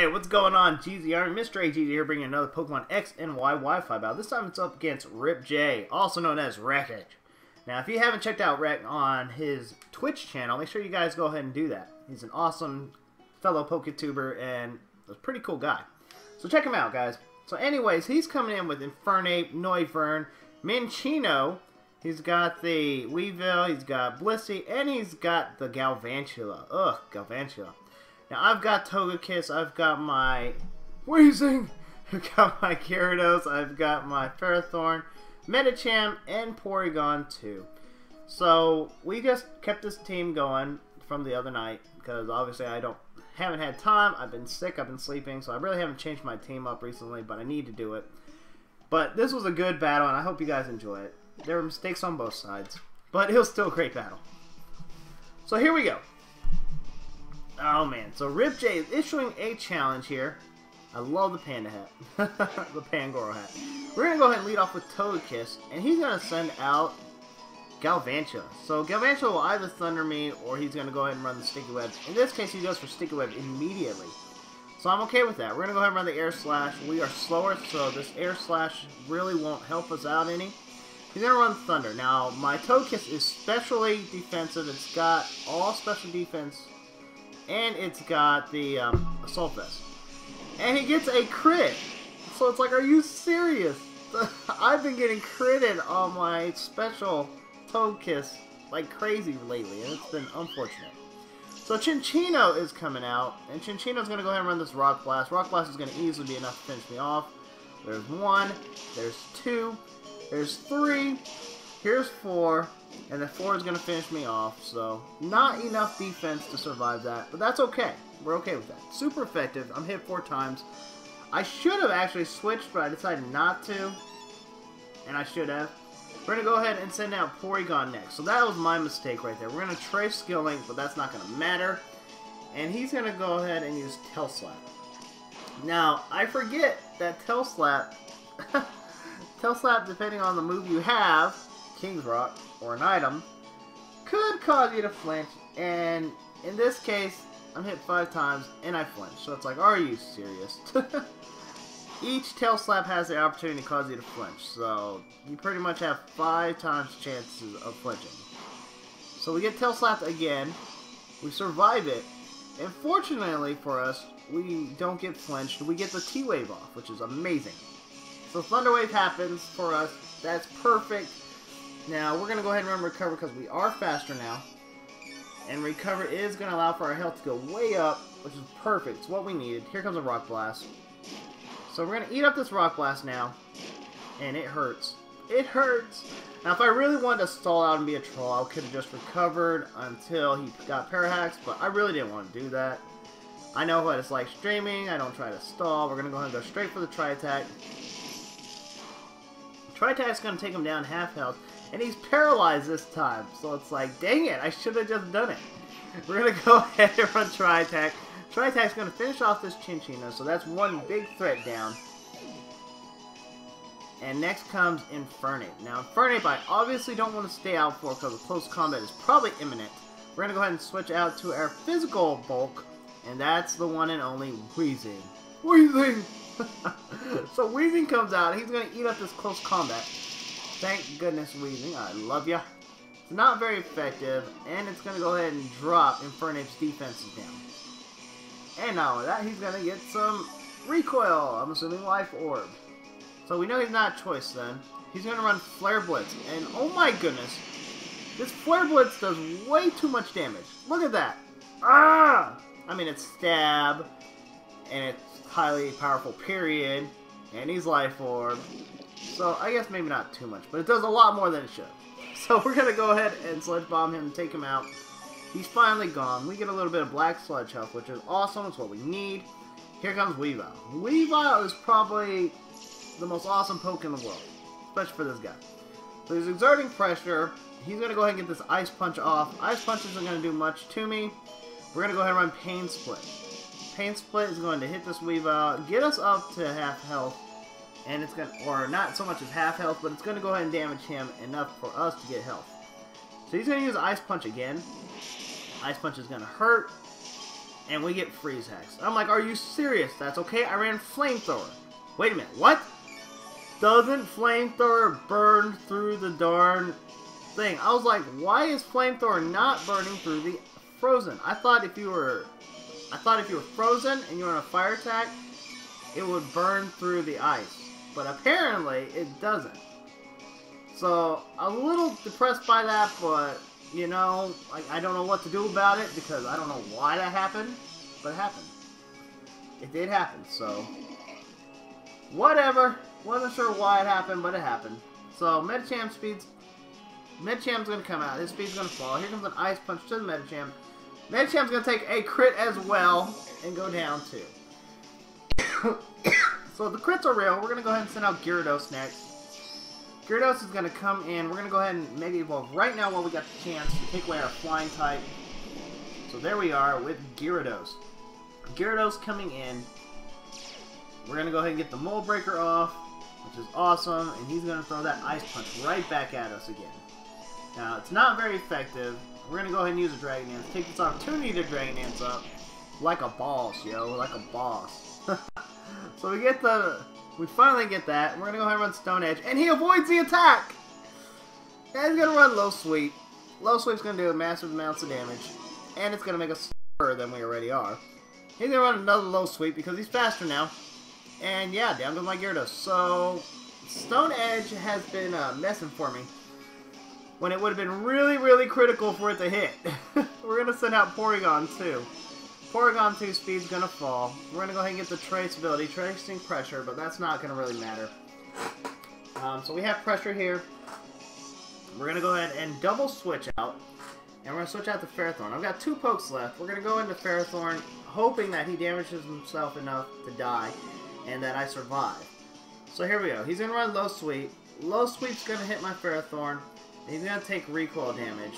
Hey, what's going on, Geezie? MrAGeezie here, bringing another Pokemon X and Y Wi-Fi battle. This time it's up against Rekcana, also known as Rekcana. Now, if you haven't checked out Rek on his Twitch channel, make sure you guys go ahead and do that. He's an awesome fellow PokeTuber and a pretty cool guy. So check him out, guys. So anyways, he's coming in with Infernape, Noivern, Minccino. He's got the Weavile, he's got Blissey, and he's got the Galvantula. Ugh, Galvantula. Now, I've got Togekiss, I've got my Weezing, I've got my Gyarados, I've got my Ferrothorn, Medicham, and Porygon too. So, we just kept this team going from the other night, because obviously I haven't had time, I've been sick, I've been sleeping, so I really haven't changed my team up recently, but I need to do it. But this was a good battle, and I hope you guys enjoy it. There were mistakes on both sides, but it was still a great battle. So here we go. Oh man, so Rekcana is issuing a challenge here. I love the panda hat. The Pangoro hat. We're going to go ahead and lead off with Togekiss, and he's going to send out Galvantula. So Galvantula will either Thunder me, or he's going to go ahead and run the Sticky Web. In this case, he goes for Sticky Web immediately. So I'm okay with that. We're going to go ahead and run the Air Slash. We are slower, so this Air Slash really won't help us out any. He's going to run Thunder. Now, my Togekiss is specially defensive. It's got all special defense. And it's got the Assault Vest. And he gets a crit. So it's like, are you serious? I've been getting critted on my special Togekiss like crazy lately. And it's been unfortunate. So Cinccino is coming out. And Cinccino's going to go ahead and run this Rock Blast. Rock Blast is going to easily be enough to finish me off. There's 1. There's 2. There's 3. Here's 4. And the 4 is going to finish me off, so not enough defense to survive that, but that's okay. We're okay with that. Super effective. I'm hit 4 times. I should have actually switched, but I decided not to, and I should have. We're going to go ahead and send out Porygon next, so that was my mistake right there. We're going to try Skill Link, but that's not going to matter, and he's going to go ahead and use Tail Slap. Now, I forget that Tail Slap, Tail Slap, depending on the move you have, King's Rock, or an item, could cause you to flinch, and in this case, I'm hit 5 times, and I flinch. So it's like, are you serious? Each Tail Slap has the opportunity to cause you to flinch, so you pretty much have 5 times chances of flinching. So we get Tail Slapped again, we survive it, and fortunately for us, we don't get flinched, we get the T-Wave off, which is amazing. So Thunder Wave happens for us, that's perfect. Now, we're going to go ahead and run Recover because we are faster now. And Recover is going to allow for our health to go way up, which is perfect. It's what we needed. Here comes a Rock Blast. So we're going to eat up this Rock Blast now. And it hurts. It hurts! Now, if I really wanted to stall out and be a troll, I could have just recovered until he got Parahacks, but I really didn't want to do that. I know what it's like streaming. I don't try to stall. We're going to go ahead and go straight for the Tri-Attack. Tri-Attack's going to take him down half health. And he's paralyzed this time, so it's like, dang it, I should have just done it. We're going to go ahead and run Tri-Attack. Tri-Attack's going to finish off this Cinccino, so that's one big threat down. And next comes Infernape. Now, Infernape I obviously don't want to stay out for because the close combat is probably imminent. We're going to go ahead and switch out to our physical bulk, and that's the one and only Weezing. Weezing! So Weezing comes out, and he's going to eat up this close combat. Thank goodness, Weezing. I love ya. It's not very effective, and it's going to go ahead and drop Infernape's defenses down. And not only that, he's going to get some recoil. I'm assuming Life Orb. So we know he's not a choice then. He's going to run Flare Blitz. And oh my goodness, this Flare Blitz does way too much damage. Look at that. Ah! I mean, it's stab, and it's highly powerful, period. And he's Life Orb. So, I guess maybe not too much, but it does a lot more than it should. So, we're going to go ahead and Sludge Bomb him and take him out. He's finally gone. We get a little bit of Black Sludge health, which is awesome. It's what we need. Here comes Weavile. Weavile is probably the most awesome poke in the world, especially for this guy. So, he's exerting pressure. He's going to go ahead and get this Ice Punch off. Ice Punch isn't going to do much to me. We're going to go ahead and run Pain Split. Pain Split is going to hit this Weavile, get us up to half health. And it's going to, or not so much as half health, but it's going to go ahead and damage him enough for us to get health. So he's going to use Ice Punch again. Ice Punch is going to hurt. and we get Freeze Hex. I'm like, are you serious? That's okay, I ran Flamethrower. Wait a minute, what? Doesn't Flamethrower burn through the darn thing? I was like, why is Flamethrower not burning through the frozen? I thought if you were frozen and you were on a fire attack, it would burn through the ice. But apparently, it doesn't. So, a little depressed by that, but, you know, I don't know what to do about it, because I don't know why that happened, but it happened. It did happen, so, whatever. Wasn't sure why it happened, but it happened. So, Medichamp's going to come out. His speed's going to fall. Here comes an Ice Punch to the Medicham. Medichamp's going to take a crit as well, and go down too. So, the crits are real. We're going to go ahead and send out Gyarados next. Gyarados is going to come in. We're going to go ahead and Mega Evolve right now while we got the chance to take away our Flying type. So there we are with Gyarados. Gyarados coming in. We're going to go ahead and get the Mold Breaker off, which is awesome. And he's going to throw that Ice Punch right back at us again. Now, it's not very effective. We're going to go ahead and use a Dragon Dance. Take this opportunity to Dragon Dance up. Like a boss, yo. Like a boss. So we finally get that. We're going to go ahead and run Stone Edge. And he avoids the attack! And he's going to run Low Sweep. Low Sweep's going to do massive amounts of damage. And it's going to make us slower than we already are. He's going to run another Low Sweep because he's faster now. And yeah, down to my Gyarados. So, Stone Edge has been messing for me. When it would have been really, really critical for it to hit. We're going to send out Porygon 2. Porygon 2 speed's going to fall. We're going to go ahead and get the Trace ability, Tracing Pressure, but that's not going to really matter. So we have Pressure here. We're going to go ahead and double switch out. And we're going to switch out to Ferrothorn. I've got 2 pokes left. We're going to go into Ferrothorn, hoping that he damages himself enough to die, and that I survive. So here we go. He's going to run Low Sweep. Low Sweep's going to hit my Ferrothorn. He's going to take recoil damage.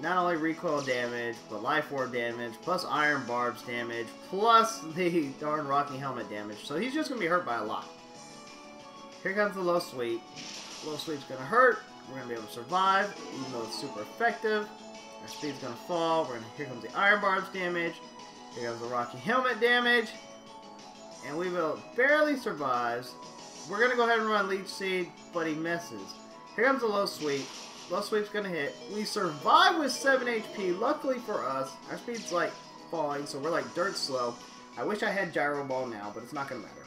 Not only recoil damage, but Life Orb damage, plus Iron Barbs damage, plus the darn Rocky Helmet damage. So he's just going to be hurt by a lot. Here comes the Low Sweep. Low Sweep's going to hurt. We're going to be able to survive, even though it's super effective. Our speed's going to fall. Here comes the Iron Barbs damage. Here comes the Rocky Helmet damage. And we will barely survive. We're going to go ahead and run Leech Seed, but he misses. Here comes the Low Sweep. Low Sweep's going to hit. We survive with 7 HP. Luckily for us, our speed's like falling, so we're like dirt slow. I wish I had Gyro Ball now, but it's not going to matter.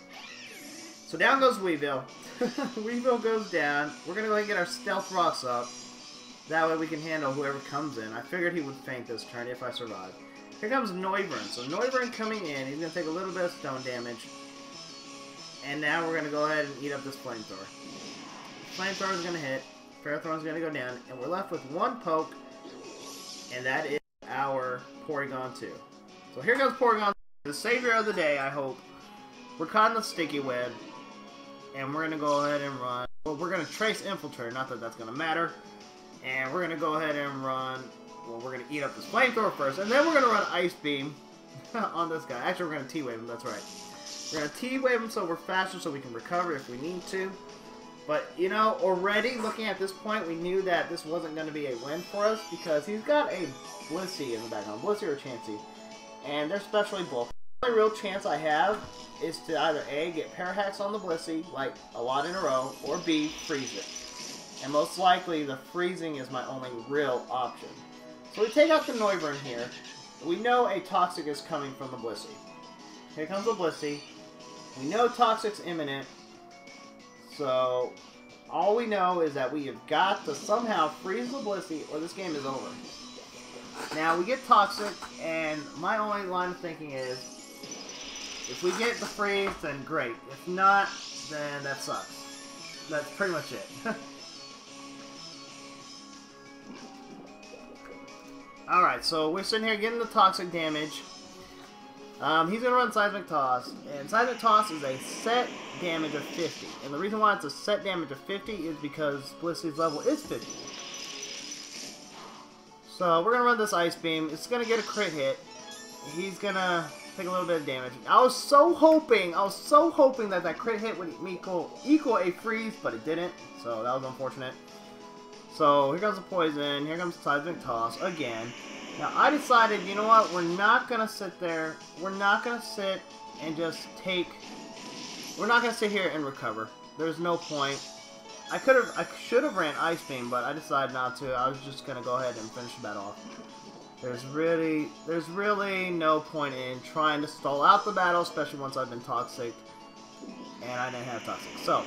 So down goes Weavile. Weavile goes down. We're going to go ahead and get our Stealth Rocks up. That way we can handle whoever comes in. I figured he would faint this turn if I survive. Here comes Noivern. So Noivern coming in. He's going to take a little bit of stone damage. And now we're going to go ahead and eat up this Flamethrower. Flamethrower is going to hit. Ferrothorn's going to go down, and we're left with 1 poke, and that is our Porygon 2. So here goes Porygon, the savior of the day, I hope. We're caught in the Sticky Web, and we're going to go ahead and run. Well, we're going to Trace Infiltrator, not that that's going to matter. And we're going to go ahead and run. Well, we're going to eat up this Flamethrower first, and then we're going to run Ice Beam on this guy. Actually, we're going to T-Wave him, that's right. We're going to T-Wave him so we're faster so we can recover if we need to. But, you know, already looking at this point, we knew that this wasn't going to be a win for us because he's got a Blissey in the background. Blissey or Chansey. And they're specially both. The only real chance I have is to either A, get Parahacks on the Blissey, like a lot in a row, or B, freeze it. And most likely, the freezing is my only real option. So we take out the Noivern here. We know a Toxic is coming from the Blissey. Here comes the Blissey. We know Toxic's imminent. So, all we know is that we have got to somehow freeze the Blissey or this game is over. Now, we get Toxic, and my only line of thinking is, if we get the freeze, then great. If not, then that sucks. That's pretty much it. Alright, so we're sitting here getting the Toxic damage. He's going to run Seismic Toss, and Seismic Toss is a set damage of 50. And the reason why it's a set damage of 50 is because Blissey's level is 50. So we're going to run this Ice Beam. It's going to get a crit hit. He's going to take a little bit of damage. I was so hoping that that crit hit would equal a freeze, but it didn't. So that was unfortunate. So here comes the Poison. Here comes the Seismic Toss again. Now, I decided, you know what, we're not going to sit there, we're not going to sit and just take, we're not going to sit here and recover. There's no point. I should have ran Ice Beam, but I decided not to. I was just going to go ahead and finish the battle off. There's really no point in trying to stall out the battle, especially once I've been Toxic, and I didn't have Toxic. So,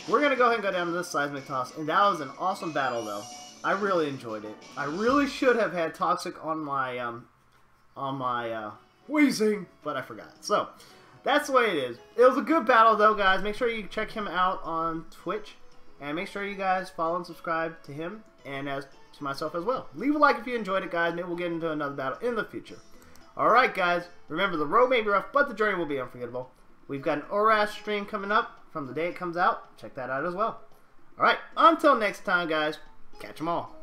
we're going to go ahead and go down to this Seismic Toss, and that was an awesome battle, though. I really enjoyed it. I really should have had Toxic on my Weezing, but I forgot. So, that's the way it is. It was a good battle, though, guys. Make sure you check him out on Twitch, and make sure you guys follow and subscribe to him, and to myself as well. Leave a like if you enjoyed it, guys. Maybe we'll get into another battle in the future. Alright, guys. Remember, the road may be rough, but the journey will be unforgettable. We've got an ORAS stream coming up from the day it comes out. Check that out as well. Alright, until next time, guys. Catch them all.